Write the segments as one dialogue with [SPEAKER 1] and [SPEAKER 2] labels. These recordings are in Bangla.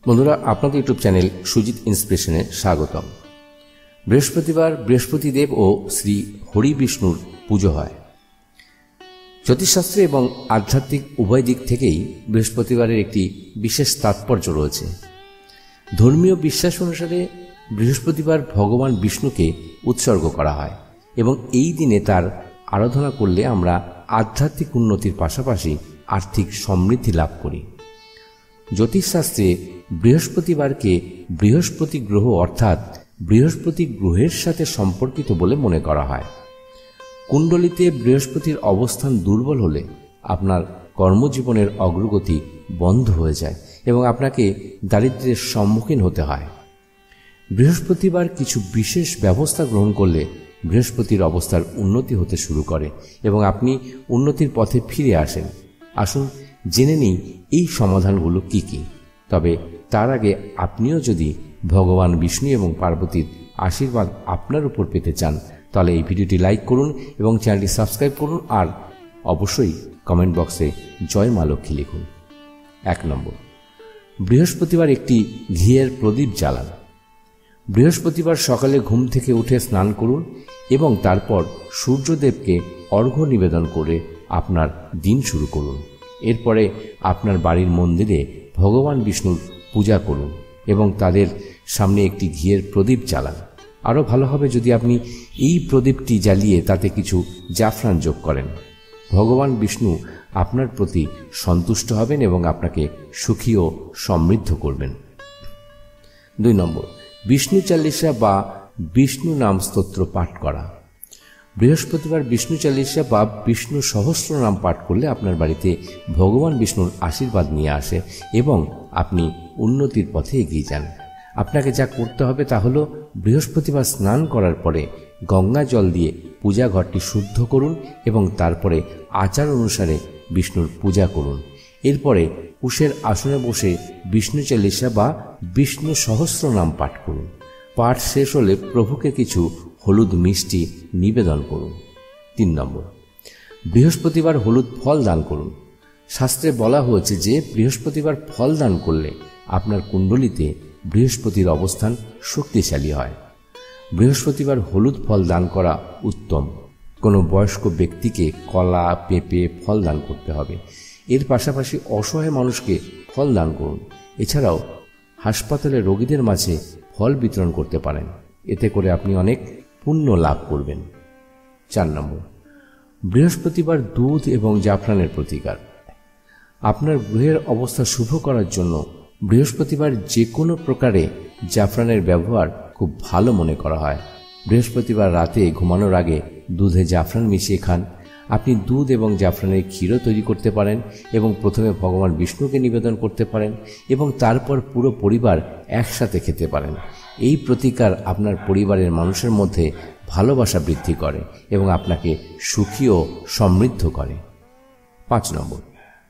[SPEAKER 1] বন্ধুরা, আপনাদের ইউটিউব চ্যানেল সুজিত ইন্সপিরেশনে স্বাগতম। বৃহস্পতিবার বৃহস্পতিদেব ও শ্রী হরি বিষ্ণুর পুজো হয়। জ্যোতিষশাস্ত্রে এবং আধ্যাত্মিক উভয় দিক থেকেই বৃহস্পতিবারের একটি বিশেষ তাৎপর্য রয়েছে। ধর্মীয় বিশ্বাস অনুসারে বৃহস্পতিবার ভগবান বিষ্ণুকে উৎসর্গ করা হয় এবং এই দিনে তার আরাধনা করলে আমরা আধ্যাত্মিক উন্নতির পাশাপাশি আর্থিক সমৃদ্ধি লাভ করি। জ্যোতিষশাস্ত্রে বৃহস্পতিবারকে বৃহস্পতি গ্রহ অর্থাৎ বৃহস্পতি গ্রহের সাথে সম্পর্কিত বলে মনে করা হয়। কুণ্ডলিতে বৃহস্পতির অবস্থান দুর্বল হলে আপনার কর্মজীবনের অগ্রগতি বন্ধ হয়ে যায় এবং আপনাকে দারিদ্র্যের সম্মুখীন হতে হয়। বৃহস্পতিবার কিছু বিশেষ ব্যবস্থা গ্রহণ করলে বৃহস্পতির অবস্থার উন্নতি হতে শুরু করে এবং আপনি উন্নতির পথে ফিরে আসেন। আসুন জেনে নিই এই সমাধানগুলো কি কি। তবে তার আগে আপনিও যদি ভগবান বিষ্ণু এবং পার্বতীর আশীর্বাদ আপনার উপর পেতে চান তাহলে এই ভিডিওটি লাইক করুন এবং চ্যানেলটি সাবস্ক্রাইব করুন আর অবশ্যই কমেন্ট বক্সে জয় মা লক্ষ্মী লিখুন। 1 নম্বর, বৃহস্পতিবার একটি ঘিয়ের প্রদীপ জ্বালান। বৃহস্পতিবার সকালে ঘুম থেকে উঠে স্নান করুন এবং তারপর সূর্যদেবকে অর্ঘ্য নিবেদন করে আপনার দিন শুরু করুন। এরপরে আপনার বাড়ির মন্দিরে ভগবান বিষ্ণুর পূজা করুন এবং তাদের সামনে একটি ঘিয়ের প্রদীপ জ্বালান। আরও ভালো হবে যদি আপনি এই প্রদীপটি জ্বালিয়ে তাতে কিছু জাফরান যোগ করেন। ভগবান বিষ্ণু আপনার প্রতি সন্তুষ্ট হবেন এবং আপনাকে সুখী ও সমৃদ্ধ করবেন। 2 নম্বর, বিষ্ণু চালিসা বা বিষ্ণু নাম স্তোত্র পাঠ করা। বৃহস্পতিবার বিষ্ণু চালিসা বা বিষ্ণু সহস্র নাম পাঠ করলে আপনার বাড়িতে ভগবান বিষ্ণুর আশীর্বাদ নিয়ে আসে এবং আপনি উন্নতির পথে এগিয়ে যান। আপনাকে যা করতে হবে তা হলো বৃহস্পতিবার স্নান করার পরে গঙ্গা জল দিয়ে পূজা ঘরটি শুদ্ধ করুন এবং তারপরে আচার অনুসারে বিষ্ণুর পূজা করুন। এরপরে উষের আসনে বসে বিষ্ণু চালিসা বা বিষ্ণু সহস্র নাম পাঠ করুন। পাঠ শেষ হলে প্রভুকে কিছু হলুদ মিষ্টি নিবেদন করুন। 3 নম্বর, বৃহস্পতিবার হলুদ ফল দান করুন। শাস্ত্রে বলা হয়েছে যে বৃহস্পতিবার ফল দান করলে আপনার কুণ্ডলিতে বৃহস্পতির অবস্থান শক্তিশালী হয়। বৃহস্পতিবার হলুদ ফল দান করা উত্তম। কোনো বয়স্ক ব্যক্তিকে কলা, পেঁপে ফল দান করতে হবে। এর পাশাপাশি অসহায় মানুষকে ফল দান করুন। এছাড়াও হাসপাতালে রোগীদের মাঝে ফল বিতরণ করতে পারেন। এতে করে আপনি অনেক পুণ্য লাভ করবেন। 4 নম্বর, বৃহস্পতিবার দুধ এবং জাফরানের প্রতিকার। আপনার গ্রহের অবস্থা শুভ করার জন্য বৃহস্পতিবার যে কোনো প্রকারে জাফরানের ব্যবহার খুব ভালো মনে করা হয়। বৃহস্পতিবার রাতে ঘুমানোর আগে দুধে জাফরান মিশিয়ে খান। আপনি দুধ এবং জাফরানের ক্ষীরও তৈরি করতে পারেন এবং প্রথমে ভগবান বিষ্ণুকে নিবেদন করতে পারেন এবং তারপর পুরো পরিবার একসাথে খেতে পারেন। এই প্রতিকার আপনার পরিবারের মানুষের মধ্যে ভালোবাসা বৃদ্ধি করে এবং আপনাকে সুখী ও সমৃদ্ধ করে। 5 নম্বর,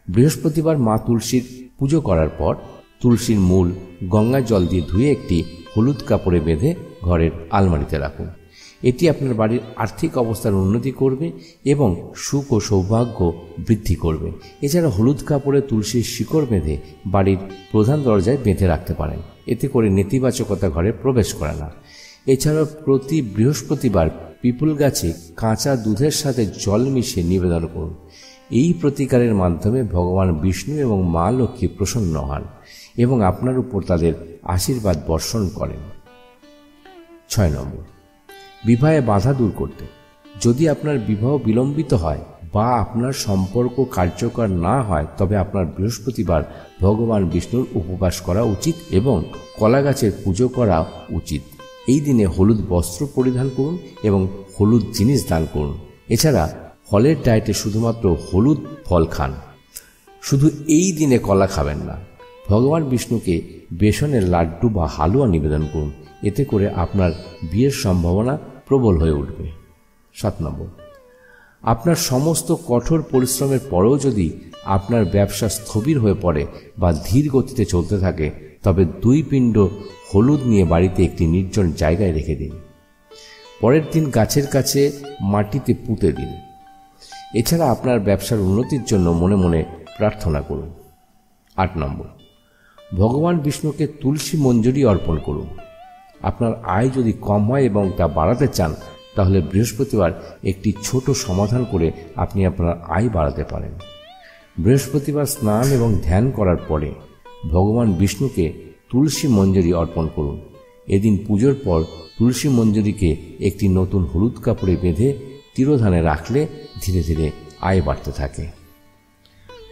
[SPEAKER 1] বৃহস্পতিবার মা তুলসীর পুজো করার পর তুলসীর মূল গঙ্গা জল দিয়ে ধুয়ে একটি হলুদ কাপড়ে বেঁধে ঘরের আলমারিতে রাখুন। এটি আপনার বাড়ির আর্থিক অবস্থার উন্নতি করবে এবং সুখ ও সৌভাগ্য বৃদ্ধি করবে। এছাড়া হলুদ কাপড়ে তুলসীর শিকড় বেঁধে বাড়ির প্রধান দরজায় বেঁধে রাখতে পারেন। এতে করে নেতিবাচকতা ঘরে প্রবেশ করে না। এছাড়াও প্রতি বৃহস্পতিবার পিপুল গাছে কাঁচা দুধের সাথে জল মিশিয়ে নিবেদন করুন। এই প্রতিকারের মাধ্যমে ভগবান বিষ্ণু এবং মা লক্ষ্মী প্রসন্ন হন এবং আপনার উপর তাদের আশীর্বাদ বর্ষণ করেন। 6 নম্বর, বিবাহে বাধা দূর করতে। যদি আপনার বিবাহ বিলম্বিত হয় বা আপনার সম্পর্ক কার্যকর না হয় তবে আপনার বৃহস্পতিবার ভগবান বিষ্ণুর উপবাস করা উচিত এবং কলা গাছের পুজো করা উচিত। এই দিনে হলুদ বস্ত্র পরিধান করুন এবং হলুদ জিনিস দান করুন। এছাড়া ফলের ডায়েটে শুধুমাত্র হলুদ ফল খান। শুধু এই দিনে কলা খাবেন না। ভগবান বিষ্ণুকে বেসনের লাড্ডু বা হালুয়া নিবেদন করুন। এতে করে আপনার বিয়ের সম্ভাবনা প্রবল হয়ে উঠবে। 7 নম্বর, আপনার সমস্ত কঠোর পরিশ্রমের পরেও যদি আপনার ব্যবসা স্থবির হয়ে পড়ে বা ধীর গতিতে চলতে থাকে তবে 2 পিণ্ড হলুদ নিয়ে বাড়িতে একটি নির্জন জায়গায় রেখে দিন। পরের দিন গাছের কাছে মাটিতে পুঁতে দিন। এছাড়া আপনার ব্যবসার উন্নতির জন্য মনে মনে প্রার্থনা করুন। 8 নম্বর, ভগবান বিষ্ণুকে তুলসী মঞ্জরি অর্পণ করুন। আপনার আয় যদি কম হয় এবং তা বাড়াতে চান, তাহলে বৃহস্পতিবার একটি ছোট সমাধান করে আপনি আপনার আয় বাড়াতে পারেন। বৃহস্পতিবার স্নান এবং ধ্যান করার পরে ভগবান বিষ্ণুকে তুলসী মঞ্জরি অর্পণ করুন। এদিন পুজোর পর তুলসী মঞ্জরিকে একটি নতুন হলুদ কাপড়ে বেঁধে তিরোধানে রাখলে ধীরে ধীরে আয় বাড়তে থাকে।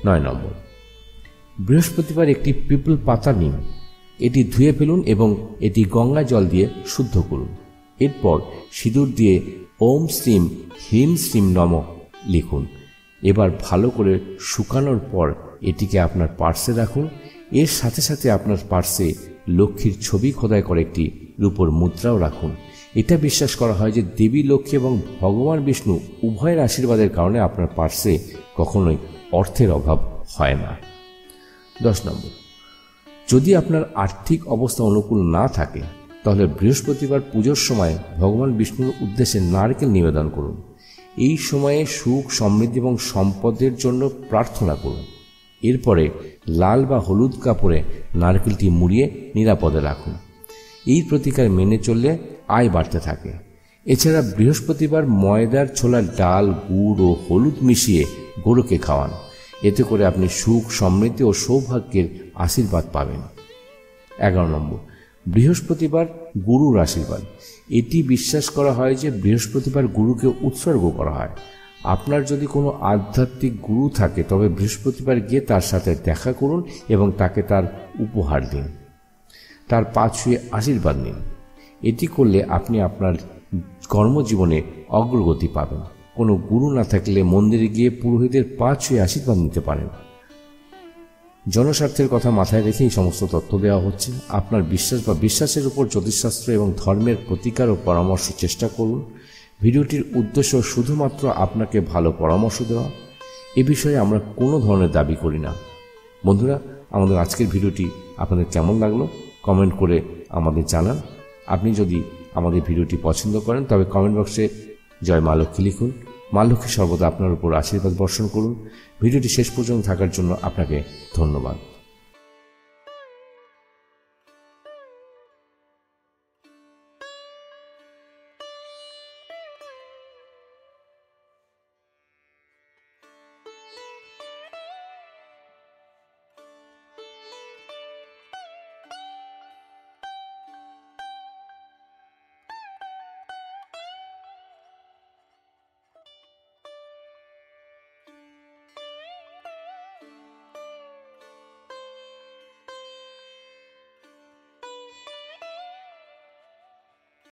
[SPEAKER 1] 9 নম্বর, বৃহস্পতিবার একটি পিপল পাতা নিন, এটি ধুয়ে ফেলুন এবং এটি গঙ্গা জল দিয়ে শুদ্ধ করুন। এরপর সিঁদুর দিয়ে ওম শ্রীম হ্রিম শ্রীম নমঃ লিখুন। এবার ভালো করে শুকানোর পর এটিকে আপনার পার্সে রাখুন। এর সাথে সাথে আপনার পার্সে লক্ষ্মীর ছবি খোদাই করে একটি রূপোর মুদ্রাও রাখুন। এটা বিশ্বাস করা হয় যে দেবী লক্ষ্মী এবং ভগবান বিষ্ণু উভয়ের আশীর্বাদের কারণে আপনার পার্সে কখনোই অর্থের অভাব হয় না। 10 নম্বর, যদি আপনার আর্থিক অবস্থা অনুকূল না থাকে, তাহলে বৃহস্পতিবার পুজোর সময় ভগবান বিষ্ণুর উদ্দেশ্যে নারকেল নিবেদন করুন। এই সময়ে সুখ, সমৃদ্ধি এবং সম্পদের জন্য প্রার্থনা করুন। এরপরে লাল বা হলুদ কাপড়ে নারকেলটি মুড়িয়ে নিরাপদে রাখুন। এই প্রতিকার মেনে চললে আয় বাড়তে থাকে। এছাড়া বৃহস্পতিবার ময়দার ছোলার ডাল, গুড় ও হলুদ মিশিয়ে গরুকে খাওয়ান। এতে করে আপনি সুখ, সমৃদ্ধি ও সৌভাগ্যের আশীর্বাদ পাবেন। 11 নম্বর, বৃহস্পতিবার গুরুর আশীর্বাদ। এটি বিশ্বাস করা হয় যে বৃহস্পতিবার গুরুকে উৎসর্গ করা হয়। আপনার যদি কোনো আধ্যাত্মিক গুরু থাকে, তবে বৃহস্পতিবার গিয়ে তার সাথে দেখা করুন এবং তাকে তার উপহার দিন, তার পা ছুঁয়ে আশীর্বাদ নিন। এটি করলে আপনি আপনার কর্মজীবনে অগ্রগতি পাবেন। কোনো গুরু না থাকলে মন্দিরে গিয়ে পুরোহিতের পা ছুঁয়ে আশীর্বাদ নিতে পারেন। জনস্বার্থের কথা মাথায় রেখে এই সমস্ত তথ্য দেওয়া হচ্ছে। আপনার বিশ্বাস বা বিশ্বাসের উপর জ্যোতিষশাস্ত্র এবং ধর্মের প্রতিকার ও পরামর্শ চেষ্টা করুন। ভিডিওটির উদ্দেশ্য শুধুমাত্র আপনাকে ভালো পরামর্শ দেওয়া। এ বিষয়ে আমরা কোনো ধরনের দাবি করি না। বন্ধুরা, আমাদের আজকের ভিডিওটি আপনাদের কেমন লাগলো কমেন্ট করে আমাদের জানান। আপনি যদি আমাদের ভিডিওটি পছন্দ করেন, তবে কমেন্ট বক্সে জয় মা লক্ষ্মী লিখুন। মা লক্ষ্মী সর্বদা আপনার উপর আশীর্বাদ বর্ষণ করুন। ভিডিওটি শেষ পর্যন্ত থাকার জন্য আপনাকে ধন্যবাদ।